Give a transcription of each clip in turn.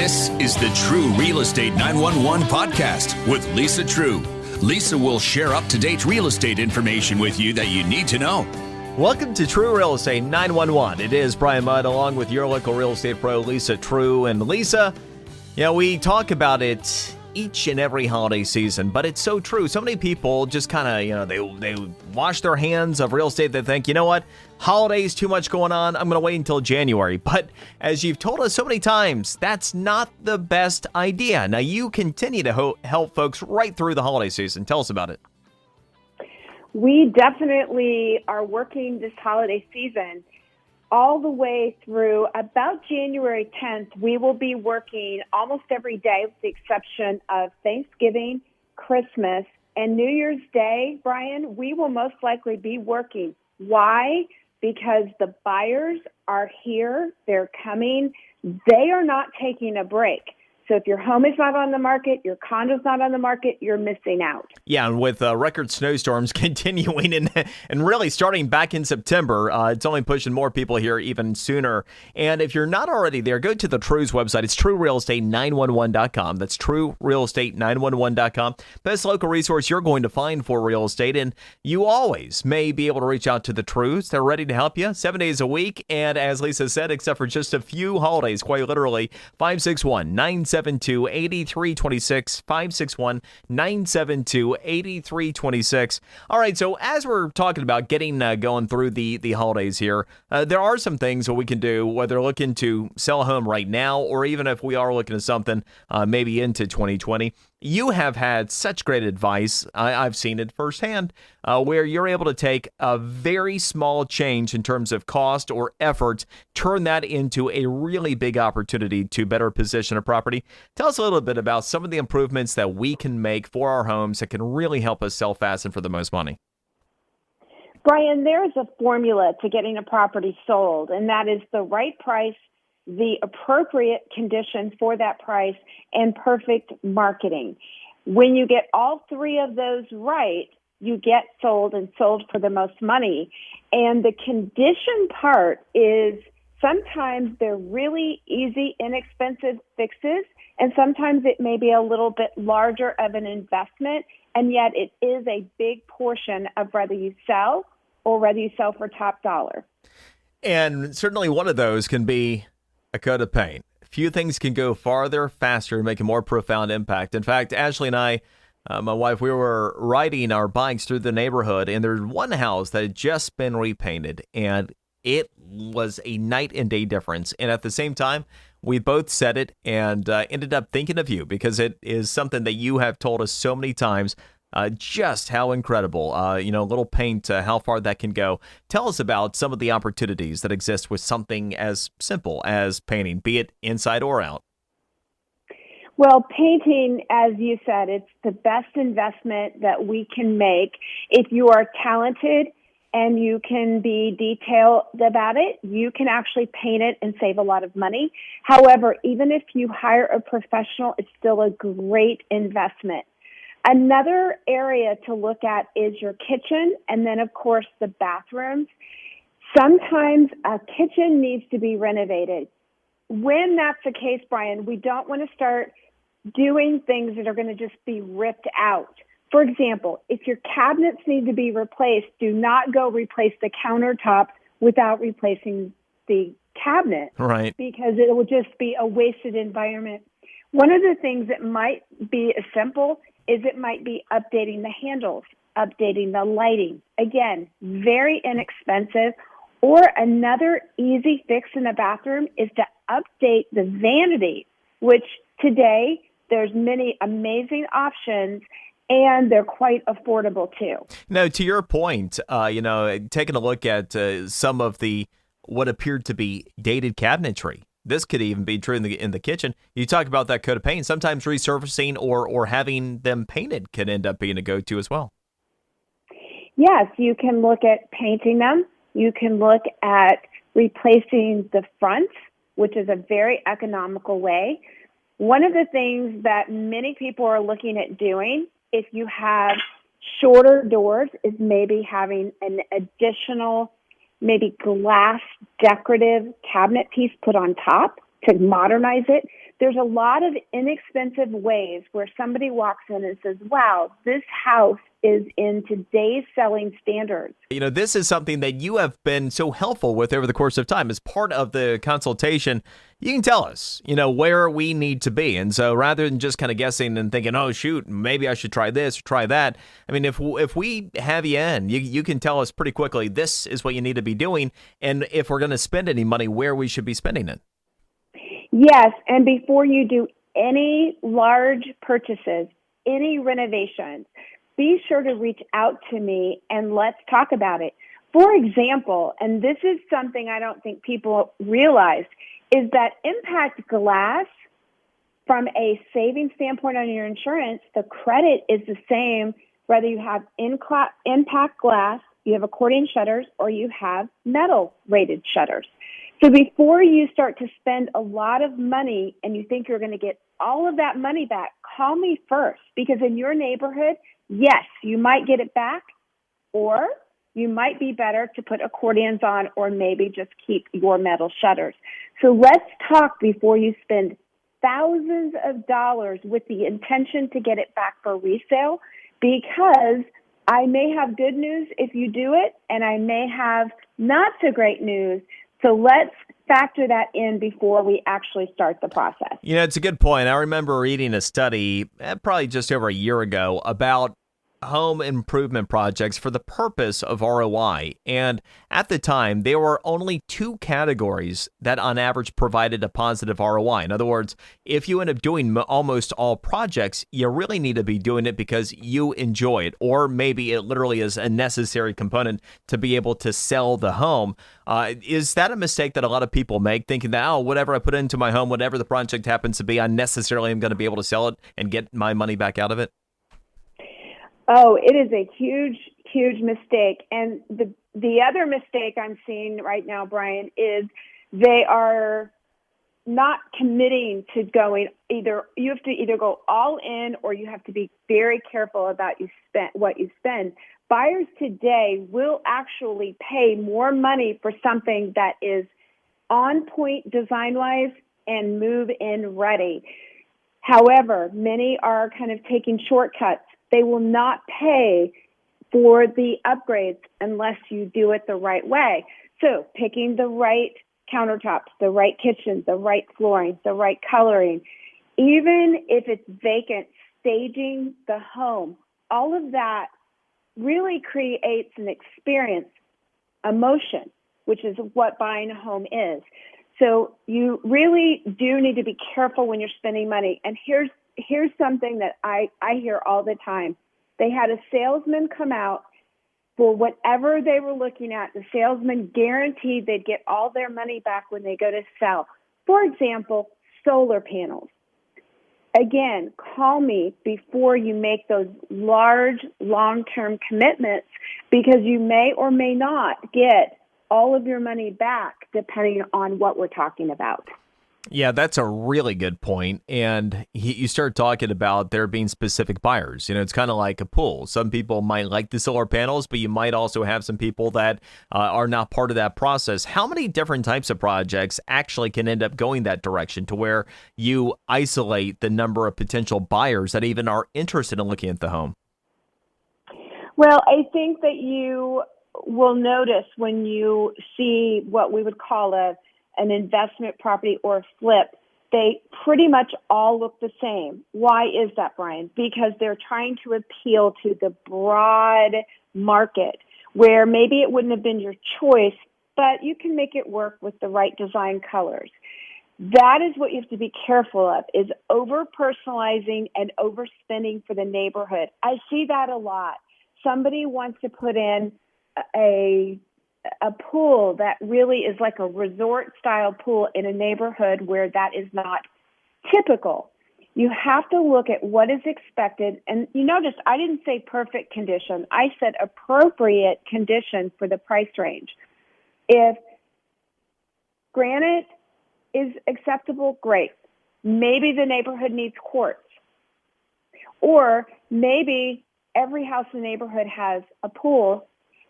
This is the True Real Estate 911 podcast with Lisa True. Lisa will share up-to-date real estate information with you that you need to know. Welcome to True Real Estate 911. It is Brian Mudd along with your local real estate pro, Lisa True. And Lisa, we talk about it each and every holiday season, but it's so true. So many people just kind of, they wash their hands of real estate. They think, you know what, holidays, too much going on. I'm going to wait until January. But as you've told us so many times, that's not the best idea. Now, you continue to help folks right through the holiday season. Tell us about it. We definitely are working this holiday season all the way through about January 10th. We will be working almost every day with the exception of Thanksgiving, Christmas, and New Year's Day. Brian, we will most likely be working. Why? Because the buyers are here. They're coming. They are not taking a break. So if your home is not on the market, your condo's not on the market, you're missing out. Yeah, and with record snowstorms continuing and really starting back in September, it's only pushing more people here even sooner. And if you're not already there, go to the True's website. It's TrueRealEstate911.com. That's TrueRealEstate911.com. Best local resource you're going to find for real estate. And you always may be able to reach out to the Trues. They're ready to help you 7 days a week. And as Lisa said, except for just a few holidays, quite literally, 561-972-8326, 561-972-8326. All right, so as we're talking about getting going through the holidays here, there are some things that we can do, whether looking to sell a home right now or even if we are looking at something maybe into 2020. You have had such great advice. I've seen it firsthand, where you're able to take a very small change in terms of cost or effort, turn that into a really big opportunity to better position a property. Tell us a little bit about some of the improvements that we can make for our homes that can really help us sell fast and for the most money. Brian, there is a formula to getting a property sold, and that is the right price, the appropriate condition for that price, and perfect marketing. When you get all three of those right, you get sold and sold for the most money. And the condition part is sometimes they're really easy, inexpensive fixes, and sometimes it may be a little bit larger of an investment, and yet it is a big portion of whether you sell or whether you sell for top dollar. And certainly one of those can be a coat of paint. Few things can go farther, faster, and make a more profound impact. In fact, Ashley and I, my wife, we were riding our bikes through the neighborhood, and there's one house that had just been repainted, and it was a night and day difference. And at the same time, we both said it and ended up thinking of you because it is something that you have told us so many times. Just how incredible, little paint, how far that can go. Tell us about some of the opportunities that exist with something as simple as painting, be it inside or out. Well, painting, as you said, it's the best investment that we can make. If you are talented and you can be detailed about it, you can actually paint it and save a lot of money. However, even if you hire a professional, it's still a great investment. Another area to look at is your kitchen and then, of course, the bathrooms. Sometimes a kitchen needs to be renovated. When that's the case, Brian, we don't want to start doing things that are going to just be ripped out. For example, if your cabinets need to be replaced, do not go replace the countertop without replacing the cabinet. Right. Because it will just be a wasted environment. One of the things that might be as simple is it might be updating the handles, updating the lighting. Again, very inexpensive. Or another easy fix in the bathroom is to update the vanity, which today there's many amazing options and they're quite affordable too. Now, to your point, taking a look at some of the what appeared to be dated cabinetry. This could even be true in the kitchen. You talk about that coat of paint. Sometimes resurfacing or having them painted can end up being a go-to as well. Yes, you can look at painting them. You can look at replacing the front, which is a very economical way. One of the things that many people are looking at doing, if you have shorter doors, is maybe having an additional maybe glass decorative cabinet piece put on top. to modernize it. There's a lot of inexpensive ways where somebody walks in and says, wow, this house is in today's selling standards. This is something that you have been so helpful with over the course of time. As part of the consultation, you can tell us, where we need to be. And so rather than just kind of guessing and thinking, oh, shoot, maybe I should try this or try that. I mean, if we have you in, you can tell us pretty quickly, this is what you need to be doing. And if we're going to spend any money, where we should be spending it. Yes, and before you do any large purchases, any renovations, be sure to reach out to me and let's talk about it. For example, and this is something I don't think people realize, is that impact glass, from a saving standpoint on your insurance, the credit is the same whether you have impact glass, you have accordion shutters, or you have metal rated shutters. So before you start to spend a lot of money and you think you're going to get all of that money back, call me first, because in your neighborhood, yes, you might get it back, or you might be better to put accordions on, or maybe just keep your metal shutters. So let's talk before you spend thousands of dollars with the intention to get it back for resale, because I may have good news if you do it, and I may have not so great news. So let's factor that in before we actually start the process. It's a good point. I remember reading a study probably just over a year ago about home improvement projects for the purpose of ROI. And at the time, there were only two categories that on average provided a positive ROI. In other words, if you end up doing almost all projects, you really need to be doing it because you enjoy it, or maybe it literally is a necessary component to be able to sell the home. Is that a mistake that a lot of people make, thinking that, oh, whatever I put into my home, whatever the project happens to be, I necessarily am going to be able to sell it and get my money back out of it? Oh, it is a huge, huge mistake. And the other mistake I'm seeing right now, Brian, is they are not committing to going either. You have to either go all in, or you have to be very careful about what you spend. Buyers today will actually pay more money for something that is on point design-wise and move-in ready. However, many are kind of taking shortcuts. They will not pay for the upgrades unless you do it the right way. So picking the right countertops, the right kitchen, the right flooring, the right coloring, even if it's vacant, staging the home, all of that really creates an experience, emotion, which is what buying a home is. So you really do need to be careful when you're spending money. And here's something that I hear all the time. They had a salesman come out for whatever they were looking at. The salesman guaranteed they'd get all their money back when they go to sell. For example, solar panels. Again, call me before you make those large, long-term commitments, because you may or may not get all of your money back depending on what we're talking about. Yeah, that's a really good point. And you start talking about there being specific buyers. It's kind of like a pool. Some people might like the solar panels, but you might also have some people that are not part of that process. How many different types of projects actually can end up going that direction, to where you isolate the number of potential buyers that even are interested in looking at the home? Well, I think that you will notice when you see what we would call an investment property or a flip, they pretty much all look the same. Why is that, Brian? Because they're trying to appeal to the broad market, where maybe it wouldn't have been your choice, but you can make it work with the right design colors. That is what you have to be careful of, is over-personalizing and overspending for the neighborhood. I see that a lot. Somebody wants to put in a pool that really is like a resort style pool in a neighborhood where that is not typical. You have to look at what is expected. And you notice I didn't say perfect condition. I said appropriate condition for the price range. If granite is acceptable, great. Maybe the neighborhood needs quartz. Or maybe every house in the neighborhood has a pool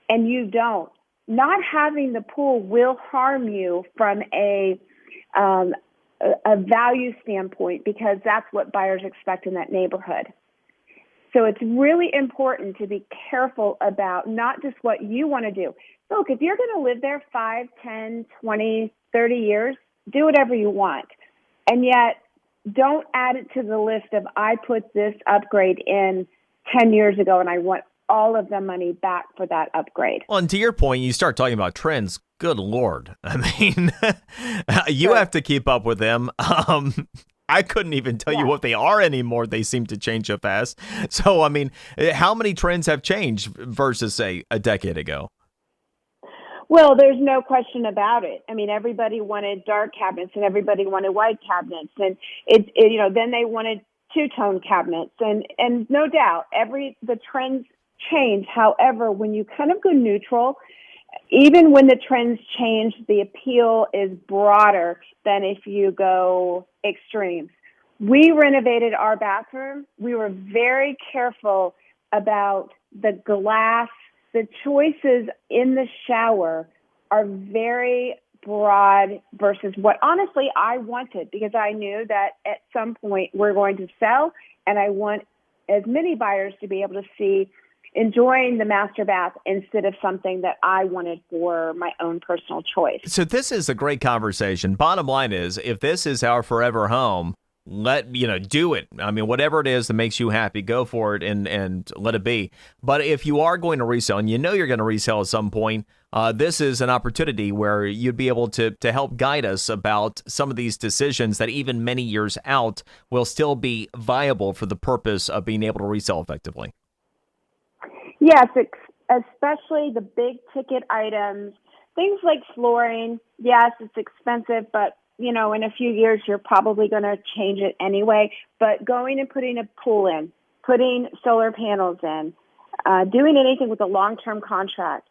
and you don't. Not having the pool will harm you from a a value standpoint, because that's what buyers expect in that neighborhood. So it's really important to be careful about not just what you want to do. Look, if you're going to live there 5, 10, 20, 30 years, do whatever you want. And yet, don't add it to the list of, I put this upgrade in 10 years ago and I want all of the money back for that upgrade. Well, and to your point, you start talking about trends. Good Lord. I mean, you Sure. have to keep up with them. I couldn't even tell you what they are anymore. They seem to change so fast. So, I mean, how many trends have changed versus, say, a decade ago? Well, there's no question about it. I mean, everybody wanted dark cabinets and everybody wanted white cabinets, and then they wanted two-tone cabinets, and no doubt the trends change. However, when you kind of go neutral, even when the trends change, the appeal is broader than if you go extremes. We renovated our bathroom. We were very careful about the glass. The choices in the shower are very broad versus what honestly I wanted, because I knew that at some point we're going to sell, and I want as many buyers to be able to see enjoying the master bath instead of something that I wanted for my own personal choice. So this is a great conversation. Bottom line is, if this is our forever home, do it. I mean, whatever it is that makes you happy, go for it and let it be. But if you are going to resell, and you know you're going to resell at some point, this is an opportunity where you'd be able to help guide us about some of these decisions that even many years out will still be viable for the purpose of being able to resell effectively. Yes, especially the big ticket items, things like flooring. Yes, it's expensive, but in a few years, you're probably going to change it anyway. But going and putting a pool in, putting solar panels in, doing anything with a long-term contract,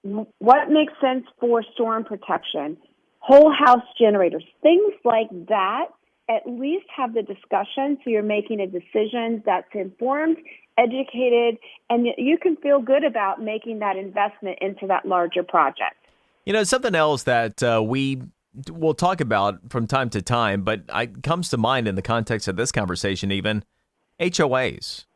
what makes sense for storm protection, whole house generators, things like that, at least have the discussion so you're making a decision that's informed, educated, and you can feel good about making that investment into that larger project. Something else that we'll talk about from time to time, but it comes to mind in the context of this conversation even, HOAs.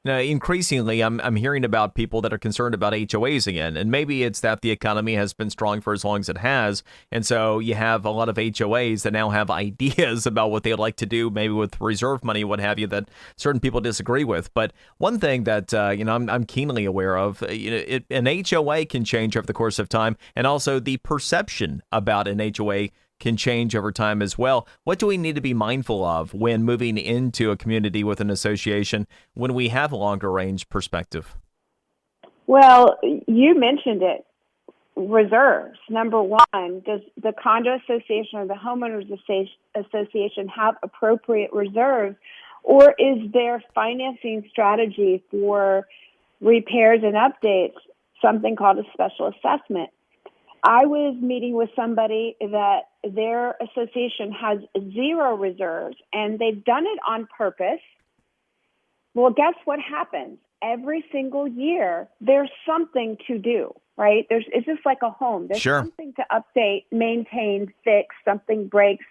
Now, increasingly, I'm hearing about people that are concerned about HOAs again, and maybe it's that the economy has been strong for as long as it has, and so you have a lot of HOAs that now have ideas about what they'd like to do, maybe with reserve money, what have you, that certain people disagree with. But one thing that I'm keenly aware of, an HOA can change over the course of time, and also the perception about an HOA can change over time as well. What do we need to be mindful of when moving into a community with an association when we have a longer range perspective? Well, you mentioned it. Reserves. Number one, does the condo association or the homeowners association have appropriate reserves, or is their financing strategy for repairs and updates something called a special assessment? I was meeting with somebody that their association has 0 reserves, and they've done it on purpose. Well, guess what happens? Every single year, there's something to do, right? It's just like a home. There's something to update, maintain, fix, something breaks.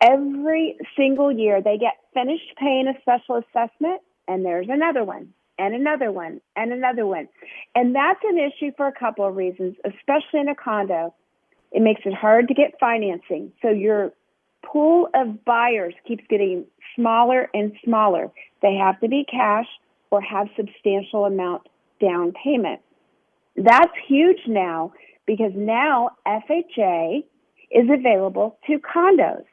Every single year, they get finished paying a special assessment, and there's another one. And another one, and another one. And that's an issue for a couple of reasons, especially in a condo. It makes it hard to get financing. So your pool of buyers keeps getting smaller and smaller. They have to be cash or have substantial amount down payment. That's huge now, because now FHA is available to condos.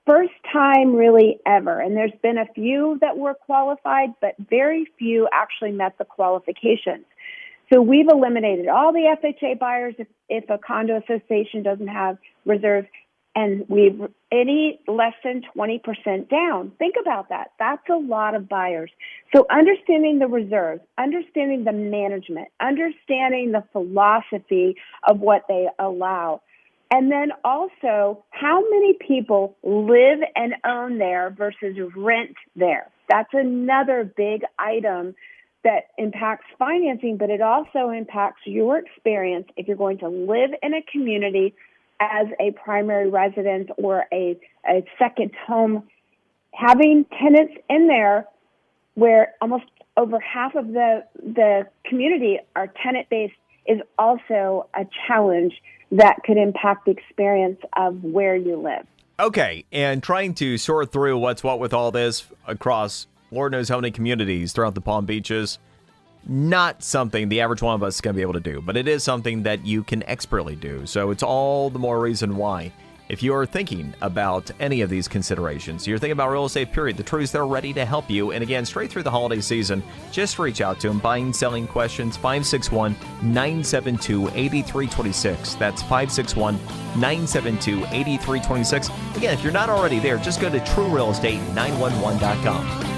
First time really ever. And there's been a few that were qualified, but very few actually met the qualifications. So we've eliminated all the FHA buyers if a condo association doesn't have reserves, and we've any less than 20% down. Think about that. That's a lot of buyers. So understanding the reserves, understanding the management, understanding the philosophy of what they allow. And then also, how many people live and own there versus rent there? That's another big item that impacts financing, but it also impacts your experience if you're going to live in a community as a primary residence or a second home, having tenants in there where almost over half of the community are tenant-based is also a challenge that could impact the experience of where you live. Okay, and trying to sort through what's what with all this across Lord knows how many communities throughout the Palm Beaches, not something the average one of us is going to be able to do, but it is something that you can expertly do. So it's all the more reason why, if you're thinking about any of these considerations, you're thinking about real estate, period, the Trues, they're ready to help you. And again, straight through the holiday season, just reach out to them. Buying, selling questions, 561-972-8326. That's 561-972-8326. Again, if you're not already there, just go to TrueRealEstate911.com.